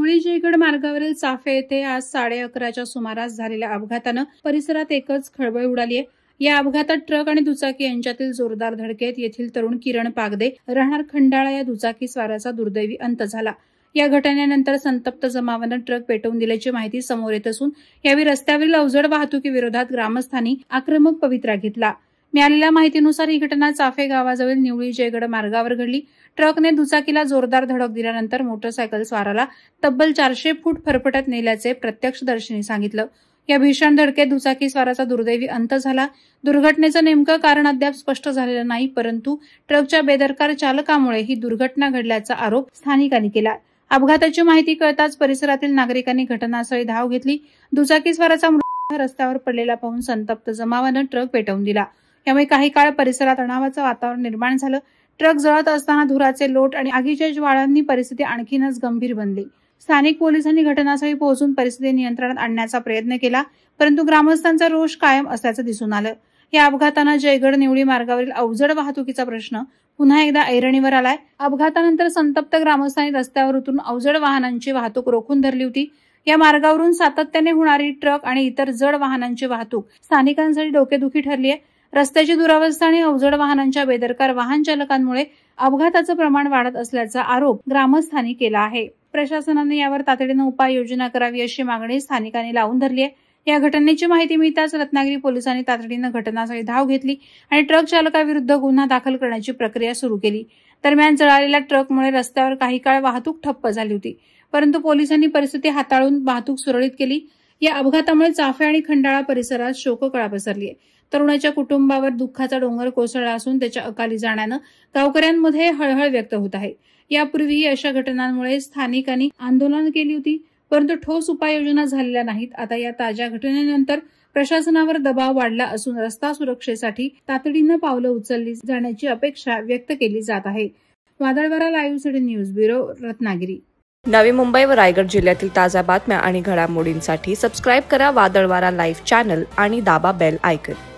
निवळी जयगड मार्गावरील चाफे येथे आज 11:30च्या सुमारास झालेल्या अपघातानं परिसरात एकच खळबळ उडाली आहे। या अपघातात ट्रक आणि दुचाकी यांच्यातील जोरदार धडकेत येथील तरुण किरण पागदे राहणार खंडाळा या दुचाकी स्वाराचा दुर्दैवी अंत झाला। या घटनेनंतर संतप्त जमावानं ट्रक पेटवून दिल्याची माहिती समोर येत असून यावेळी रस्त्यावरील अवजड वाहतुकीविरोधात ग्रामस्थांनी आक्रमक पवित्रा घेतला। मिळालेल्या माहितीनुसार ही घटना चाफे गावाजवळ निवळी जयगड मार्गावर घडली। ट्रकने दुचाकीला जोरदार धडक दिल्यानंतर मोटरसायकल स्वाराला तब्बल 400 फूट फरफटत नेल्याचे प्रत्यक्षदर्शींनी सांगितलं। या भीषण धडकेत दुचाकी स्वाराचा दुर्दैवी अंत झाला। दुर्घटनेचं नेमकं कारण अद्याप स्पष्ट झालेलं नाही, परंतु ट्रकच्या बेदरकार चालकामुळे ही दुर्घटना घडल्याचा आरोप स्थानिकांनी केला। अपघाताची माहिती कळताच परिसरातील नागरिकांनी घटनास्थळी धाव घेतली। दुचाकी स्वाराचा मृतदेह रस्त्यावर पडलेला पाहून संतप्त जमावानं ट्रक पेटवून दिला। यामुळे काही काळ परिसरात तणावाचं वातावरण निर्माण झालं। ट्रक जळत असताना धुराचे लोट आणि आगीच्या ज्वाळांनी परिस्थिती आणखीनच गंभीर बनली। स्थानिक पोलिसांनी घटनास्थळी पोहोचून परिस्थिती नियंत्रणात आणण्याचा प्रयत्न केला, परंतु ग्रामस्थांचा रोष कायम असल्याचं दिसून आलं। या अपघातानं जयगड निवळी मार्गावरील अवजड वाहतुकीचा प्रश्न पुन्हा एकदा ऐरणीवर आलाय। अपघातानंतर संतप्त ग्रामस्थांनी रस्त्यावर उतरून अवजड वाहनांची वाहतूक रोखून धरली होती। या मार्गावरून सातत्याने होणारी ट्रक आणि इतर जड वाहनांची वाहतूक स्थानिकांसाठी डोकेदुखी ठरली आहे। रस्त्याची दुरावस्था आणि अवजड वाहनांच्या बेदरकार वाहन चालकांमुळे अपघाताचं प्रमाण वाढत असल्याचा आरोप ग्रामस्थांनी केला आहे। प्रशासनाने यावर तातडीनं उपाययोजना करावी अशी मागणी स्थानिकांनी लावून धरली आहे। या घटनेची माहिती मिळताच रत्नागिरी पोलिसांनी तातडीनं घटनास्थळी धाव घेतली आणि ट्रक चालकाविरुद्ध गुन्हा दाखल करण्याची प्रक्रिया सुरू केली। दरम्यान जळालेल्या ट्रकमुळे रस्त्यावर काही काळ वाहतूक ठप्प झाली होती, परंतु पोलिसांनी परिस्थिती हाताळून वाहतूक सुरळीत केली। या अपघातामुळे चाफे आणि खंडाळा परिसरात शोककळा पसरली आहे। तरुणाच्या कुटुंबावर दुःखाचा डोंगर कोसळला असून त्याच्या अकाली जाण्यानं गावकऱ्यांमध्ये हळहळ व्यक्त होत आहे। यापूर्वीही अशा घटनांमुळे स्थानिकांनी आंदोलन केली होती, परंतु ठोस उपाययोजना झालेल्या नाहीत। आता या ताज्या घटनेनंतर प्रशासनावर दबाव वाढला असून रस्ता सुरक्षेसाठी तातडीनं पावलं उचलली जाण्याची अपेक्षा व्यक्त केली जात आहे। वादळवारा live city news bureau, Ratnagiri. Navi Mumbai व रायगड जिल्ह्यातील ताज्या बातम्या आणि घडामोडींसाठी सबस्क्राईब करा वादळवारा लाईव्ह चॅनल आणि दाबा बेल आयकॉन।